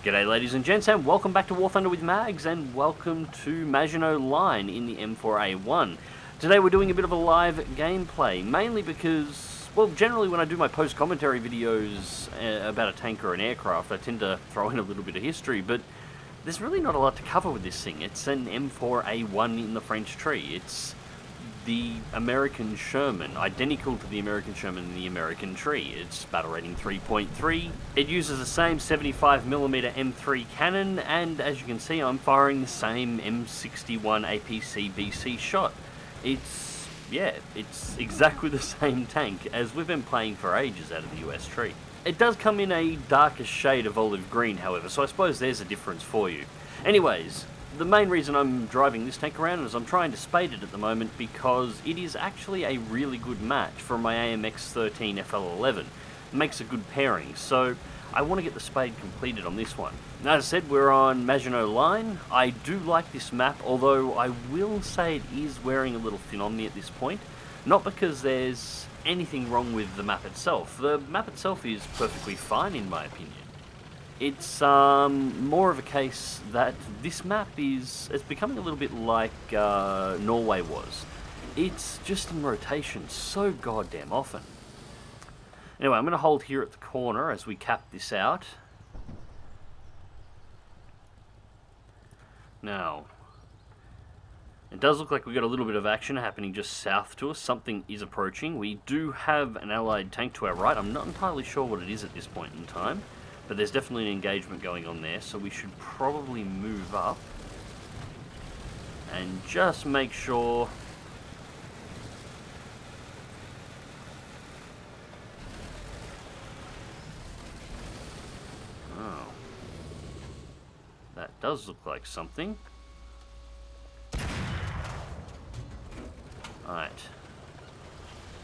G'day ladies and gents, and welcome back to War Thunder with Mags, and welcome to Maginot Line in the M4A1. Today we're doing a bit of a live gameplay, mainly because, well, generally when I do my post-commentary videos about a tank or an aircraft, I tend to throw in a little bit of history, but there's really not a lot to cover with this thing. It's an M4A1 in the French tree. It's the American Sherman, identical to the American Sherman in the American tree. It's battle rating 3.3. It uses the same 75mm M3 cannon, and as you can see, I'm firing the same M61 APC BC shot. It's exactly the same tank as we've been playing for ages out of the US tree. It does come in a darker shade of olive green, however, so I suppose there's a difference for you. Anyways, the main reason I'm driving this tank around is I'm trying to spade it at the moment because it is actually a really good match for my AMX-13 FL11. It makes a good pairing, so I want to get the spade completed on this one. Now, as I said, we're on Maginot Line. I do like this map, although I will say it is wearing a little thin on me at this point. Not because there's anything wrong with the map itself. The map itself is perfectly fine in my opinion. It's more of a case that this map it's becoming a little bit like Norway was. It's just in rotation so goddamn often. Anyway, I'm going to hold here at the corner as we cap this out. Now, it does look like we've got a little bit of action happening just south to us. Something is approaching. We do have an allied tank to our right. I'm not entirely sure what it is at this point in time, but there's definitely an engagement going on there, so we should probably move up and just make sure that does look like something. Alright.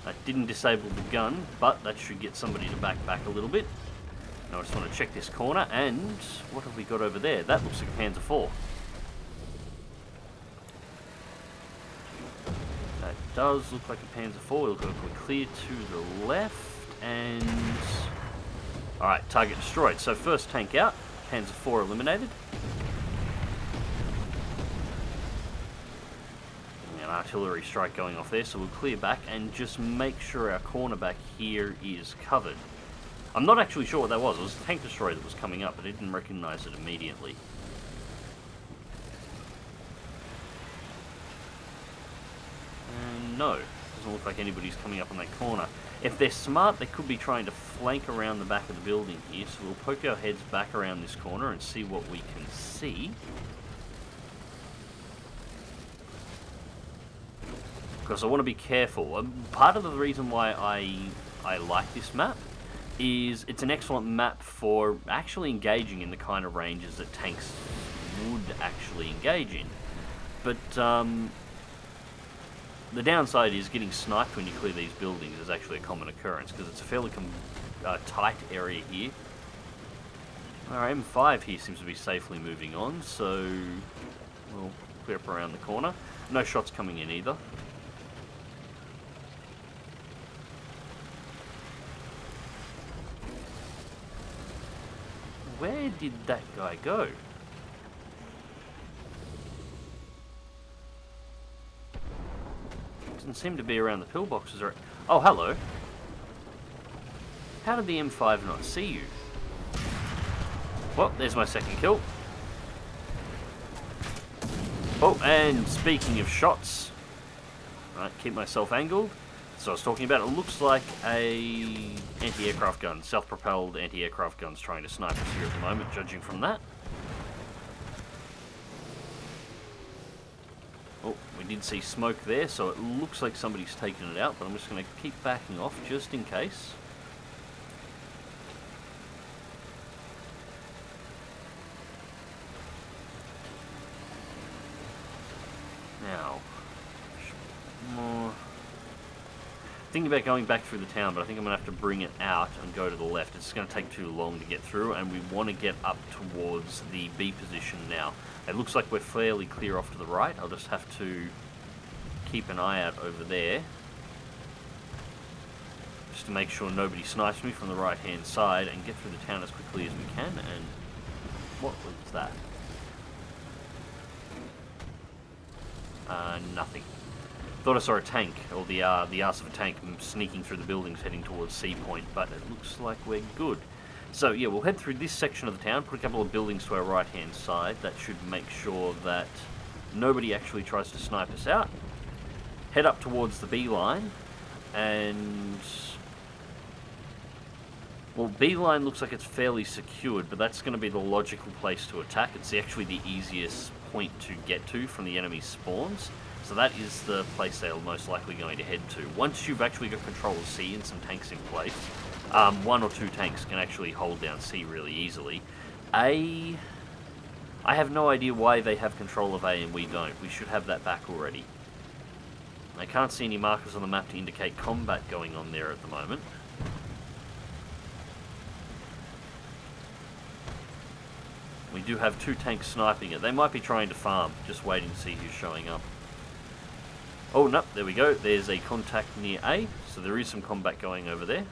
That didn't disable the gun, but that should get somebody to back a little bit. Now I just want to check this corner, and what have we got over there? That looks like a Panzer IV. That does look like a Panzer IV. We'll go clear to the left, and alright, target destroyed. So first tank out, Panzer IV eliminated. An artillery strike going off there, so we'll clear back and just make sure our corner back here is covered. I'm not actually sure what that was. It was a tank destroyer that was coming up, but I didn't recognize it immediately. And no, doesn't look like anybody's coming up on that corner. If they're smart, they could be trying to flank around the back of the building here, so we'll poke our heads back around this corner and see what we can see. Because I want to be careful. Part of the reason why I like this map is it's an excellent map for actually engaging in the kind of ranges that tanks would actually engage in. But the downside is getting sniped when you clear these buildings is actually a common occurrence because it's a fairly tight area here. Our M5 here seems to be safely moving on, so we'll clear up around the corner. No shots coming in either. Where did that guy go? Doesn't seem to be around the pillboxes. Or oh, hello. How did the M5 not see you? Well, there's my second kill. Oh, and speaking of shots, right, keep myself angled. So I was talking about, it looks like a anti-aircraft gun, self-propelled anti-aircraft guns trying to snipe us here at the moment, judging from that. Oh, we did see smoke there, so it looks like somebody's taken it out, but I'm just going to keep backing off just in case. Now, more. Thinking about going back through the town, but I think I'm going to have to bring it out and go to the left. It's going to take too long to get through, and we want to get up towards the B position now. It looks like we're fairly clear off to the right. I'll just have to keep an eye out over there. just to make sure nobody snipes me from the right-hand side, and get through the town as quickly as we can. And what was that? Nothing. Thought I saw a tank, or the arse of a tank, sneaking through the buildings heading towards C Point, but it looks like we're good. So yeah, we'll head through this section of the town, put a couple of buildings to our right-hand side. That should make sure that nobody actually tries to snipe us out. Head up towards the B line, and well, B line looks like it's fairly secured, but that's going to be the logical place to attack. It's actually the easiest point to get to from the enemy spawns, so that is the place they're most likely going to head to. Once you've actually got control of C and some tanks in place, one or two tanks can actually hold down C really easily. A, I have no idea why they have control of A and we don't. We should have that back already. I can't see any markers on the map to indicate combat going on there at the moment. We do have two tanks sniping it. They might be trying to farm, just waiting to see who's showing up. Oh, no, there we go. There's a contact near A, so there is some combat going over there.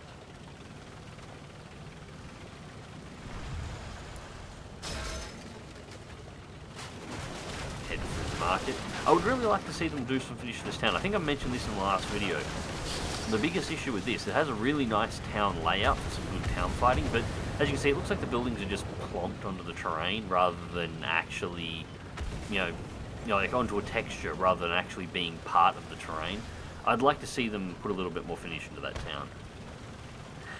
Head through the market. I would really like to see them do some finish to this town. I think I mentioned this in the last video. The biggest issue with this, it has a really nice town layout for some good town fighting, but as you can see, it looks like the buildings are just plonked onto the terrain rather than actually, like onto a texture rather than actually being part of the terrain. I'd like to see them put a little bit more finish into that town.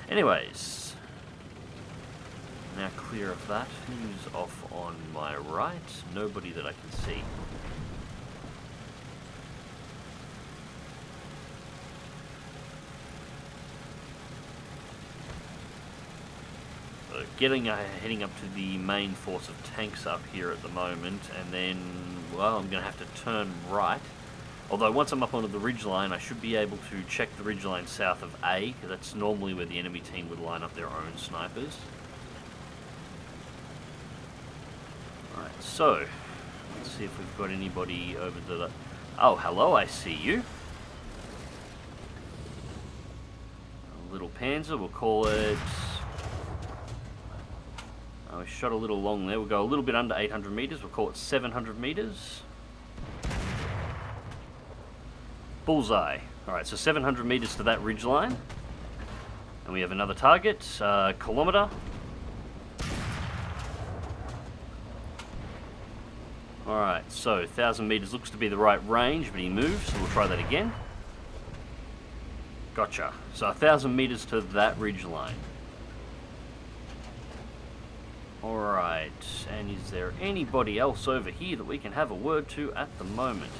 Anyways, now clear of that. Who's off on my right? Nobody that I can see. Heading up to the main force of tanks up here at the moment, and then, well, I'm going to have to turn right. Although once I'm up onto the ridgeline, I should be able to check the ridgeline south of A, because that's normally where the enemy team would line up their own snipers. Alright, so, let's see if we've got anybody over the... Oh, hello, I see you. A little Panzer, we'll call it... We shot a little long there. We'll go a little bit under 800 meters. We'll call it 700 meters. Bullseye. Alright, so 700 meters to that ridge line. And we have another target, kilometer. Alright, so 1,000 meters looks to be the right range, but he moves, so we'll try that again. Gotcha. So 1,000 meters to that ridge line. Alright, and is there anybody else over here that we can have a word to at the moment?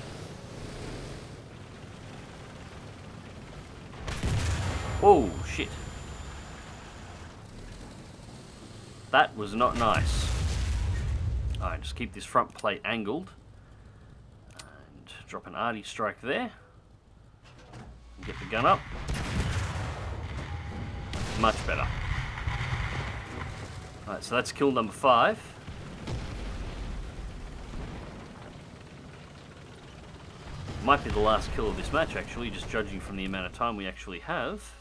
Oh, shit. That was not nice. Alright, just keep this front plate angled. And drop an arty strike there. And get the gun up. Much better. Alright, so that's kill number 5. Might be the last kill of this match, actually, just judging from the amount of time we actually have.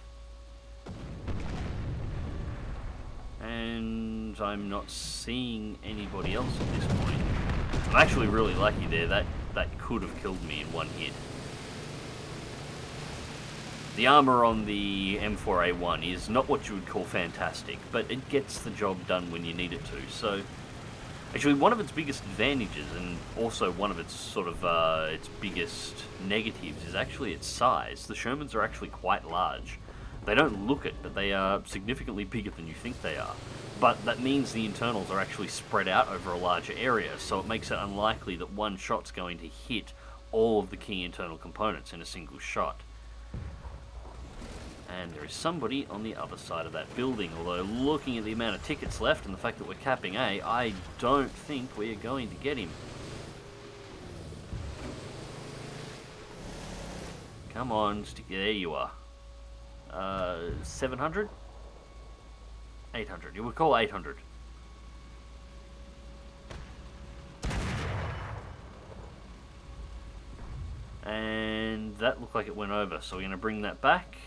And I'm not seeing anybody else at this point. I'm actually really lucky there. That could have killed me in one hit. The armor on the M4A1 is not what you would call fantastic, but it gets the job done when you need it to. So, actually, one of its biggest advantages, and also one of its sort of its biggest negatives, is actually its size. The Shermans are actually quite large. They don't look it, but they are significantly bigger than you think they are. But that means the internals are actually spread out over a larger area, so it makes it unlikely that one shot's going to hit all of the key internal components in a single shot. And there is somebody on the other side of that building, although looking at the amount of tickets left and the fact that we're capping A, I don't think we are going to get him. Come on, stick, there you are. 700? 800, you would call 800. And that looked like it went over, so we're going to bring that back.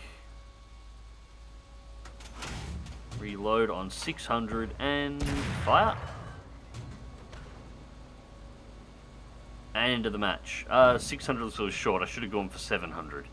Reload on 600 and fire. And end of the match. 600 looks a little short. I should have gone for 700.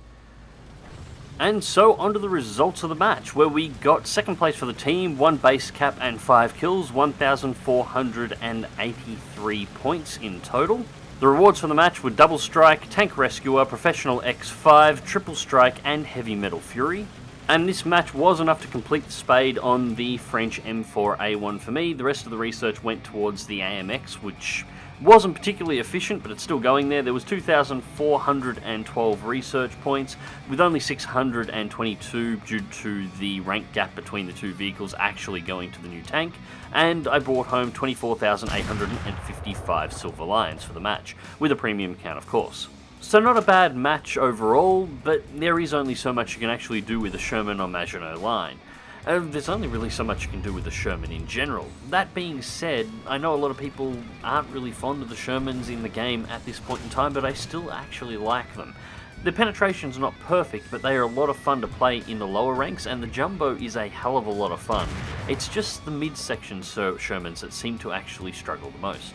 And so, on to the results of the match, where we got second place for the team, 1 base cap and 5 kills, 1,483 points in total. The rewards for the match were Double Strike, Tank Rescuer, Professional X5, Triple Strike and Heavy Metal Fury. And this match was enough to complete the spade on the French M4A1 for me. The rest of the research went towards the AMX, which wasn't particularly efficient, but it's still going there. There was 2,412 research points, with only 622 due to the rank gap between the two vehicles actually going to the new tank, and I brought home 24,855 Silver Lions for the match, with a premium count of course. So not a bad match overall, but there is only so much you can actually do with a Sherman on Maginot Line. There's only really so much you can do with the Sherman in general. That being said, I know a lot of people aren't really fond of the Shermans in the game at this point in time, but I still actually like them. The penetration's not perfect, but they are a lot of fun to play in the lower ranks, and the Jumbo is a hell of a lot of fun. It's just the mid-section Shermans that seem to actually struggle the most.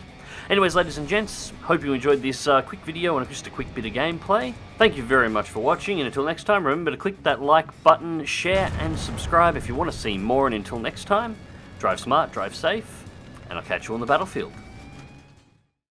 Anyways, ladies and gents, hope you enjoyed this quick video and just a quick bit of gameplay. Thank you very much for watching, and until next time, remember to click that like button, share and subscribe if you want to see more, and until next time, drive smart, drive safe, and I'll catch you on the battlefield.